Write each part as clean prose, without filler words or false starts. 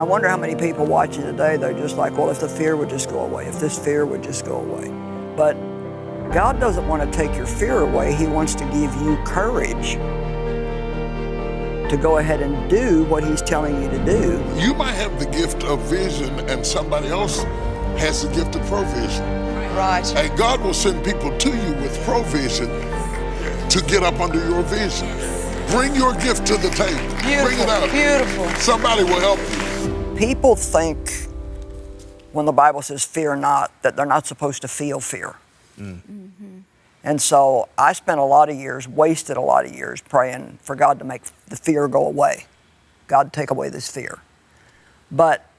I wonder how many people watching today, they're just like, well, if the fear would just go away, if this fear would just go away. But God doesn't want to take your fear away. He wants to give you courage to go ahead and do what He's telling you to do. You might have the gift of vision and somebody else has the gift of provision. Right. And God will send people to you with provision to get up under your vision. Bring your gift to the table. Beautiful, Bring it out. beautiful. Somebody will help you. People think when the Bible says fear not, that they're not supposed to feel fear. And so I spent a lot of years, wasted a lot of years praying for God to make the fear go away. God, take away this fear. But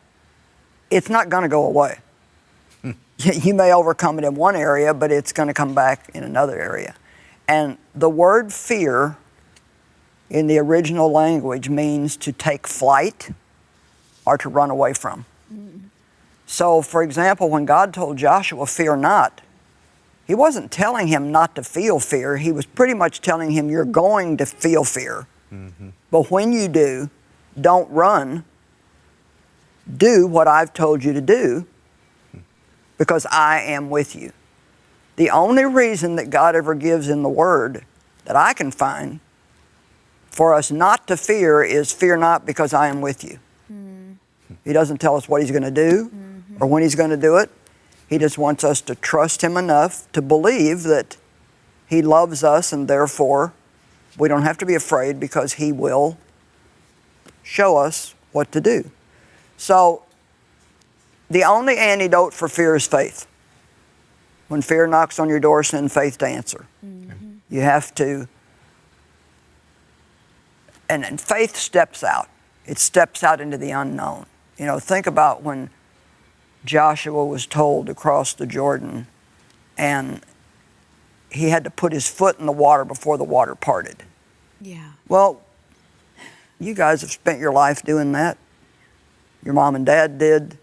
it's not going to go away. You may overcome it in one area, but it's going to come back in another area. And the word fear in the original language means to take flight or to run away from. So, for example, when God told Joshua, fear not, He wasn't telling him not to feel fear. He was pretty much telling him, you're going to feel fear. But when you do, don't run. Do what I've told you to do, because I am with you. The only reason that God ever gives in the Word that I can find for us not to fear is fear not because I am with you. He doesn't tell us what He's going to do or when He's going to do it. He just wants us to trust Him enough to believe that He loves us, and therefore we don't have to be afraid because He will show us what to do. So the only antidote for fear is faith. When fear knocks on your door, send faith to answer. You have to, and faith steps out. It steps out into the unknown. You know, think about when Joshua was told to cross the Jordan and he had to put his foot in the water before the water parted. Yeah. Well, you guys have spent your life doing that. Your mom and dad did.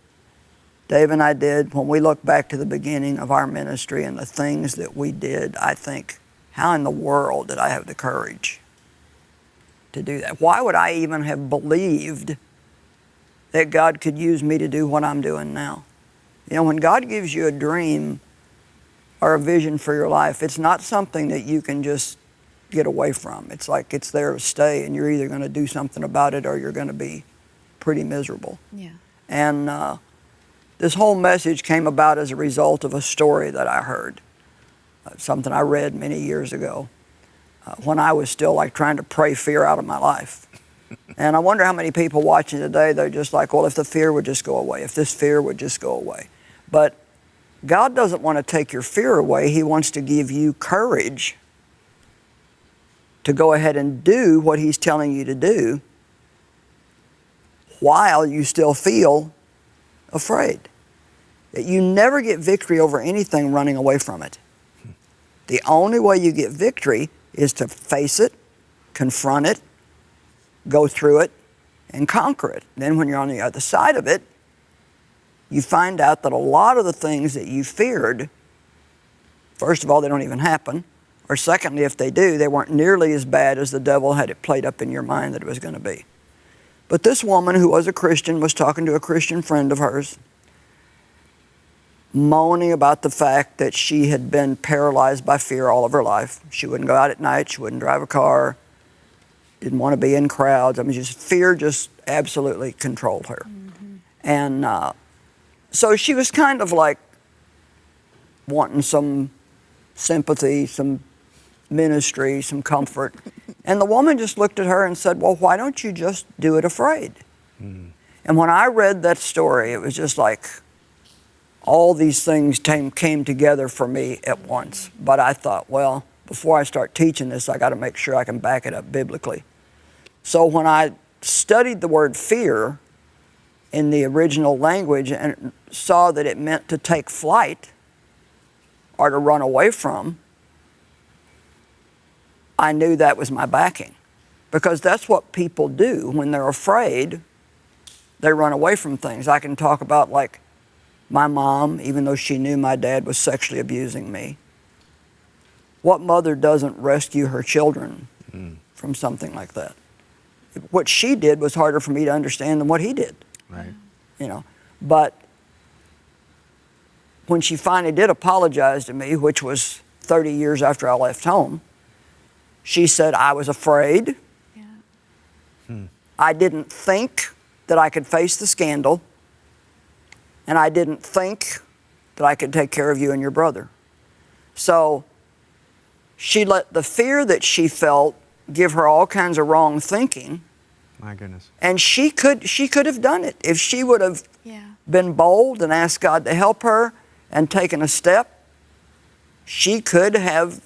Dave and I did. When we look back to the beginning of our ministry and the things that we did, I think, how in the world did I have the courage to do that? Why would I even have believed that God could use me to do what I'm doing now? You know, when God gives you a dream or a vision for your life, it's not something that you can just get away from. It's like it's there to stay, and you're either going to do something about it or you're going to be pretty miserable. Yeah. And this whole message came about as a result of a story that I heard, something I read many years ago when I was still like trying to pray fear out of my life. And I wonder how many people watching today, they're just like, well, if the fear would just go away, if this fear would just go away. But God doesn't want to take your fear away. He wants to give you courage to go ahead and do what He's telling you to do while you still feel afraid. That you never get victory over anything running away from it. The only way you get victory is to face it, confront it, go through it, and conquer it. Then when you're on the other side of it, you find out that a lot of the things that you feared, first of all, they don't even happen, or secondly, if they do, they weren't nearly as bad as the devil had it played up in your mind that it was going to be. But this woman who was a Christian was talking to a Christian friend of hers, moaning about the fact that she had been paralyzed by fear all of her life. She wouldn't go out at night, she wouldn't drive a car, didn't want to be in crowds. I mean, just fear just absolutely controlled her. And so she was kind of like wanting some sympathy, some ministry, some comfort. And the woman just looked at her and said, well, why don't you just do it afraid? And when I read that story, it was just like all these things came together for me at once. But I thought, well, before I start teaching this, I got to make sure I can back it up biblically. So when I studied the word fear in the original language and saw that it meant to take flight or to run away from, I knew that was my backing. Because that's what people do. When they're afraid, they run away from things. I can talk about like my mom, even though she knew my dad was sexually abusing me. What mother doesn't rescue her children from something like that? What she did was harder for me to understand than what he did. Right. You know, but when she finally did apologize to me, which was 30 years after I left home, she said, I was afraid. Yeah. I didn't think that I could face the scandal, and I didn't think that I could take care of you and your brother. So she let the fear that she felt give her all kinds of wrong thinking. My goodness. And she could have done it if she would have Yeah. been bold and asked God to help her and taken a step. She could have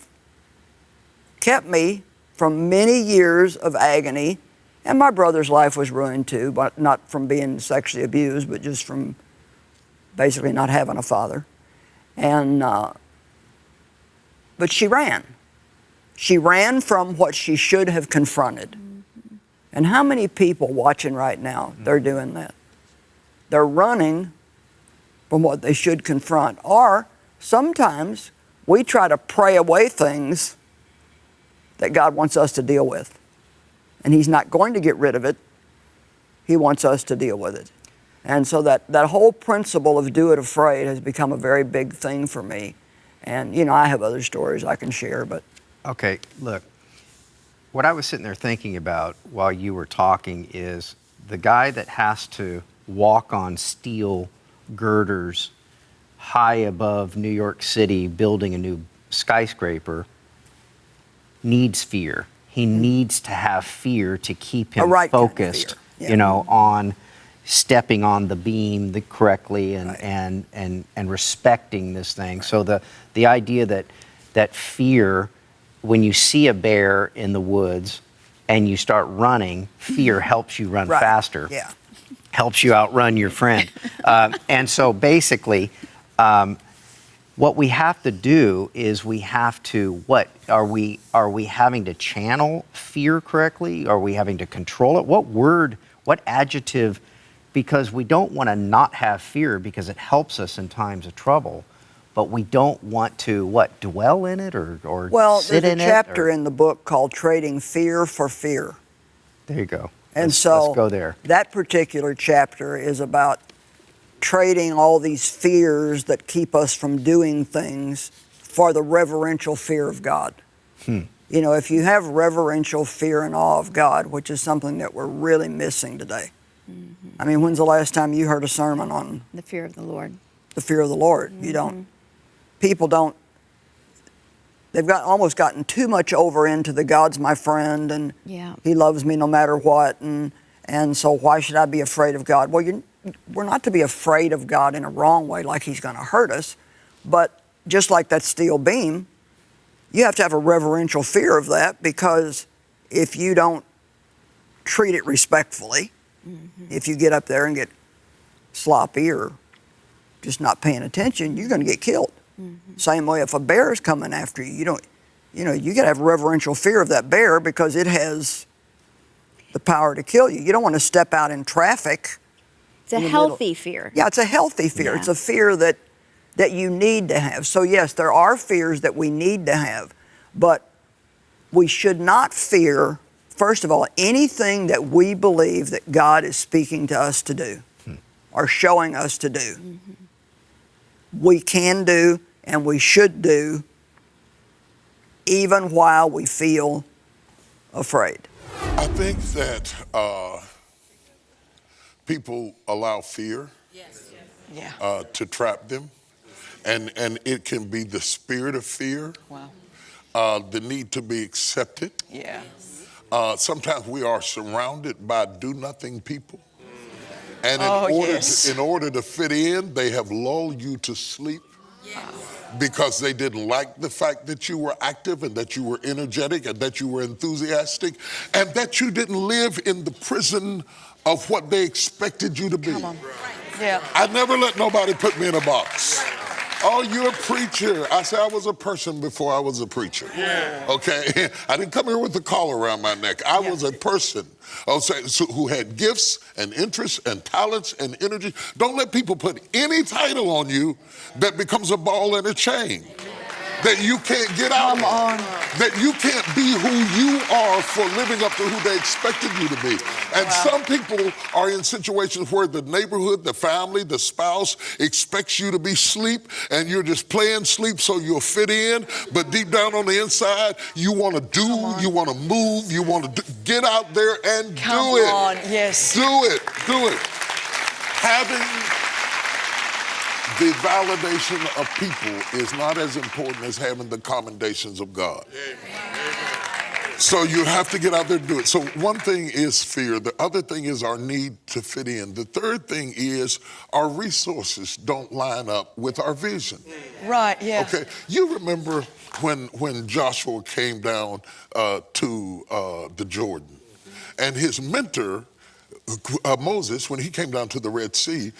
kept me from many years of agony, and my brother's life was ruined too, but not from being sexually abused, but just from basically not having a father. And but she ran. She ran from what she should have confronted. Mm-hmm. And how many people watching right now, they're doing that? They're running from what they should confront. Or sometimes we try to pray away things that God wants us to deal with. And He's not going to get rid of it. He wants us to deal with it. And so that whole principle of do it afraid has become a very big thing for me. And, you know, I have other stories I can share, but. Okay, look, what I was sitting there thinking about while you were talking is the guy that has to walk on steel girders high above New York City building a new skyscraper needs fear. He needs to have fear to keep him focused, kind of fear. Yeah. you know, on stepping on the beam correctly and, Right. and respecting this thing. Right. So the idea that fear, when you see a bear in the woods and you start running, fear helps you run faster. Yeah. Helps you outrun your friend. And so basically, what we have to do is we have to, are we having to channel fear correctly? Are we having to control it? What word, what adjective, because we don't want to not have fear because it helps us in times of trouble, but we don't want to, dwell in it or Well, sit there's in a it? chapter in the book called Trading Fear for Fear. There you go. And let's go there. That particular chapter is about trading all these fears that keep us from doing things for the reverential fear of God. You know, if you have reverential fear and awe of God, which is something that we're really missing today. Mm-hmm. I mean, when's the last time you heard a sermon on The fear of the Lord. the fear of the Lord? You don't. People don't. They've almost gotten too much over into the God's my friend and Yeah. He loves me no matter what, and so why should I be afraid of God? Well, we're not to be afraid of God in a wrong way, like He's going to hurt us, but just like that steel beam, you have to have a reverential fear of that, because if you don't treat it respectfully, if you get up there and get sloppy or just not paying attention, you're going to get killed. Same way if a bear is coming after you, you got to have reverential fear of that bear, because it has the power to kill you. You don't want to step out in traffic. It's a healthy fear. Yeah, it's a healthy fear. Yeah. It's a fear that you need to have. So yes, there are fears that we need to have, but we should not fear, first of all, anything that we believe that God is speaking to us to do or showing us to do. We can do and we should do even while we feel afraid. I think that people allow fear to trap them, and it can be the spirit of fear, the need to be accepted. Sometimes we are surrounded by do-nothing people, and in order to fit in, they have lulled you to sleep. Because they didn't like the fact that you were active and that you were energetic and that you were enthusiastic and that you didn't live in the prison of what they expected you to be. I never let nobody put me in a box. Oh, you're a preacher. I said I was a person before I was a preacher. Okay? I didn't come here with a collar around my neck. I was a person who had gifts and interests and talents and energy. Don't let people put any title on you that becomes a ball and a chain. that you can't get out Come of. on. That you can't be who you are for living up to who they expected you to be. And some people are in situations where the neighborhood, the family, the spouse expects you to be sleep, and you're just playing sleep so you'll fit in. But deep down on the inside, you want to do, you want to move, you want to get out there and do it. Come on, yes. Do it, do it. Having the validation of people is not as important as having the commendations of God. So you have to get out there and do it. So one thing is fear. The other thing is our need to fit in. The third thing is our resources don't line up with our vision. Right, yeah. Okay, you remember when Joshua came down to the Jordan, and his mentor, Moses, when he came down to the Red Sea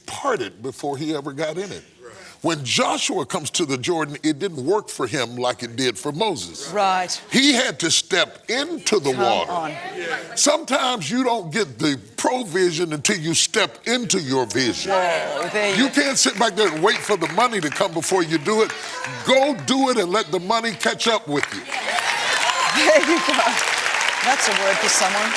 parted before he ever got in it. When Joshua comes to the Jordan, it didn't work for him like it did for Moses. Right. He had to step into the water. Come on. Sometimes you don't get the provision until you step into your vision. Whoa, there You can't sit back there and wait for the money to come before you do it. Go do it and let the money catch up with you. There you go. That's a word for someone.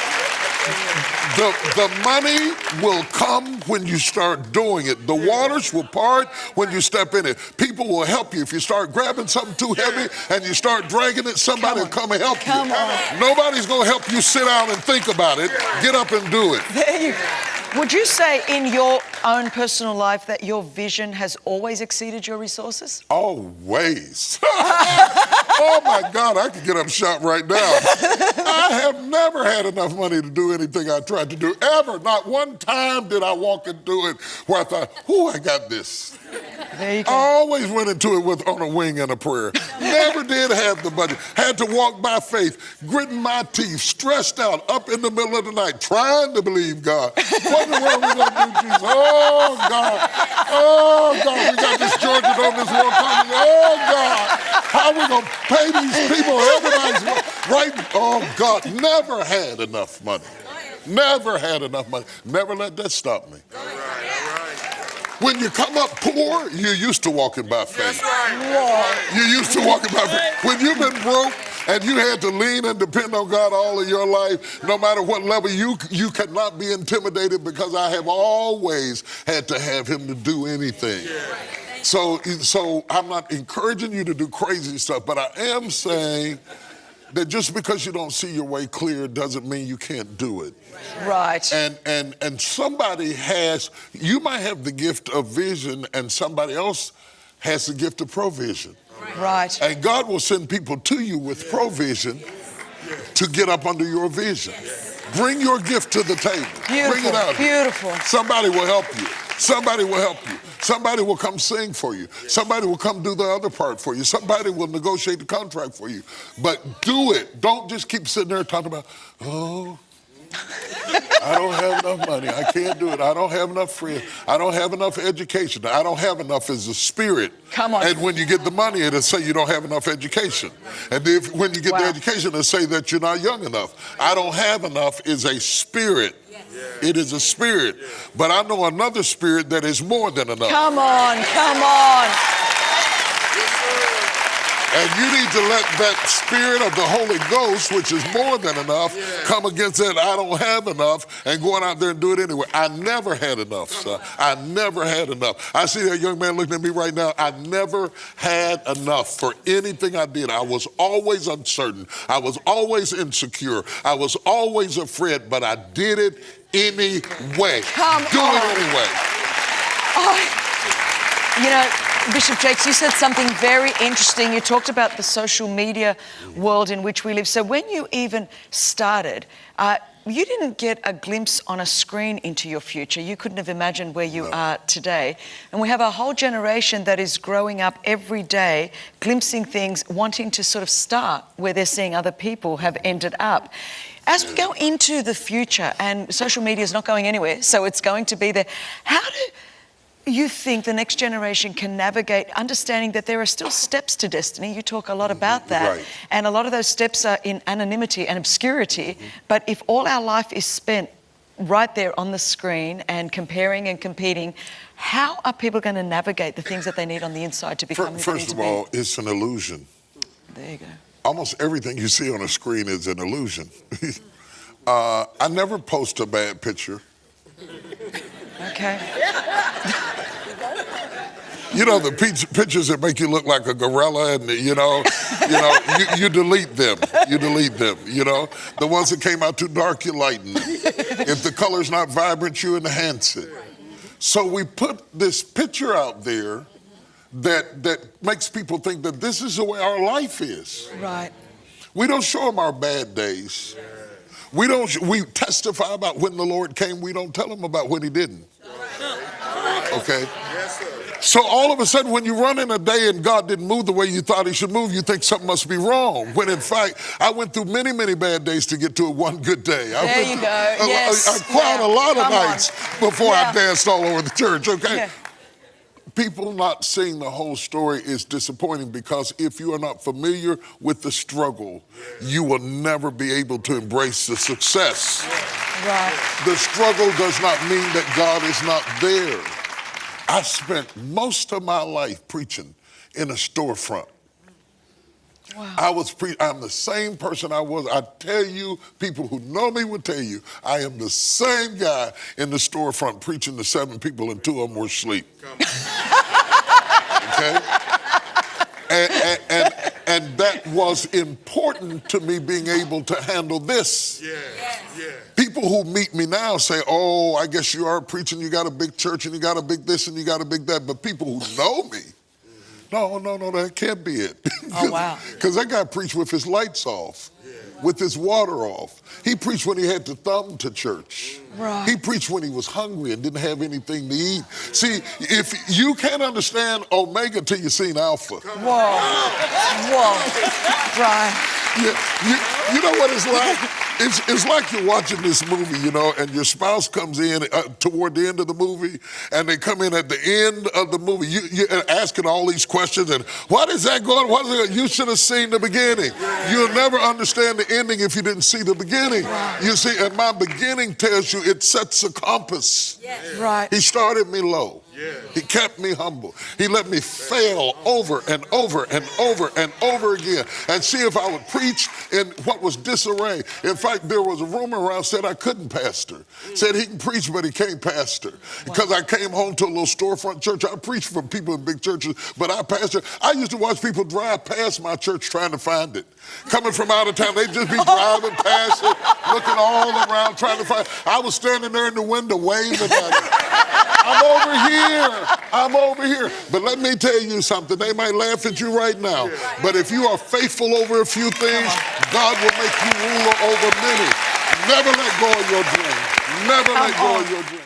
The money will come when you start doing it. The waters will part when you step in it. People will help you. If you start grabbing something too heavy and you start dragging it, somebody will come and help you. Come on. Nobody's going to help you sit down and think about it. Get up and do it. There you go. Would you say in your own personal life that your vision has always exceeded your resources? Always. Oh my God, I could get up shot right now. I have never had enough money to do anything I tried to do, ever. Not one time did I walk into it where I thought, I got this. There you I go. always went into it on a wing and a prayer. Never did have the budget. Had to walk by faith, gritting my teeth, stressed out, up in the middle of the night, trying to believe God. What in the world we gonna do, Jesus? Oh God, we got this Georgia on this world coming. Oh God, how we gonna pay these people? Everybody's right. Oh God, never had enough money. Never had enough money. Never let that stop me. When you come up poor, you're used to walking by faith. You're used to walking by faith. When you've been broke and you had to lean and depend on God all of your life, no matter what level, you cannot be intimidated because I have always had to have him to do anything. So I'm not encouraging you to do crazy stuff, but I am saying that just because you don't see your way clear doesn't mean you can't do it. Right. And somebody you might have the gift of vision and somebody else has the gift of provision. Right. And God will send people to you with provision to get up under your vision. Bring your gift to the table. Beautiful, Bring it out. beautiful. Somebody will help you. Somebody will help you. Somebody will come sing for you. Somebody will come do the other part for you. Somebody will negotiate the contract for you. But do it. Don't just keep sitting there talking about, I don't have enough money. I can't do it. I don't have enough friends. I don't have enough education. I don't have enough as a spirit. Come on. And when you get the money, it'll say you don't have enough education. And when you get the education, it'll say that you're not young enough. I don't have enough is a spirit. It is a spirit. But I know another spirit that is more than enough. Come on, come on. And you need to let that spirit of the Holy Ghost, which is more than enough, come against that I don't have enough and going out there and do it anyway. I never had enough, son. I never had enough. I see that young man looking at me right now. I never had enough for anything I did. I was always uncertain. I was always insecure. I was always afraid, but I did it anyway. Do it anyway. You know, Bishop Jakes, you said something very interesting. You talked about the social media world in which we live. So when you even started, you didn't get a glimpse on a screen into your future. You couldn't have imagined where you are today. And we have a whole generation that is growing up every day, glimpsing things, wanting to sort of start where they're seeing other people have ended up. As we go into the future, and social media is not going anywhere, so it's going to be there, how do you think the next generation can navigate understanding that there are still steps to destiny? You talk a lot about that. Right. And a lot of those steps are in anonymity and obscurity. But if all our life is spent right there on the screen and comparing and competing. How are people going to navigate the things that they need on the inside to become who they need First to of be? all, it's an illusion. There you go. Almost everything you see on a screen is an illusion. I never post a bad picture. Okay. You know, the pictures that make you look like a gorilla and, you delete them. You delete them, The ones that came out too dark, you lighten them. If the color's not vibrant, you enhance it. So we put this picture out there that makes people think that this is the way our life is. Right. We don't show them our bad days. We testify about when the Lord came. We don't tell them about when he didn't. Okay? So all of a sudden, when you run in a day and God didn't move the way you thought he should move, you think something must be wrong. When in fact, I went through many, many bad days to get to one good day. There you go. Yes. I cried a lot of nights before I danced all over the church, okay? Yeah. People not seeing the whole story is disappointing, because if you are not familiar with the struggle, you will never be able to embrace the success. Right. The struggle does not mean that God is not there. I spent most of my life preaching in a storefront. Wow. I'm the same person I was. I tell you, people who know me will tell you, I am the same guy in the storefront preaching to 7 people and 2 of them were asleep. Okay? And that was important to me, being able to handle this. People who meet me now say, oh, I guess you are preaching, you got a big church and you got a big this and you got a big that. But people who know me, no, that can't be it. Oh, wow. Because that guy preached with his lights off, with his water off. He preached when he had to thumb to church. Right. He preached when he was hungry and didn't have anything to eat. See, if you can't understand Omega till you've seen Alpha. Whoa. Brian. You know what it's like? It's like you're watching this movie, and your spouse comes in toward the end of the movie, and they come in at the end of the movie. You're asking all these questions, and what is that going on? You should have seen the beginning. You'll never understand the ending if you didn't see the beginning. You see, and my beginning tells you it sets a compass. Right. He started me low. He kept me humble. He let me fail over and over and over and over again, and see if I would preach in what was disarray. In fact, there was a rumor around said I couldn't pastor. Said he can preach, but he can't pastor. Because I came home to a little storefront church. I preached for people in big churches, but I pastored. I used to watch people drive past my church trying to find it. Coming from out of town, they'd just be driving past it, looking all around, trying to find it. I was standing there in the window waving at it. I'm over here. But let me tell you something. They might laugh at you right now. But if you are faithful over a few things, God will make you ruler over many. Never let go of your dream. Never let go of your dream.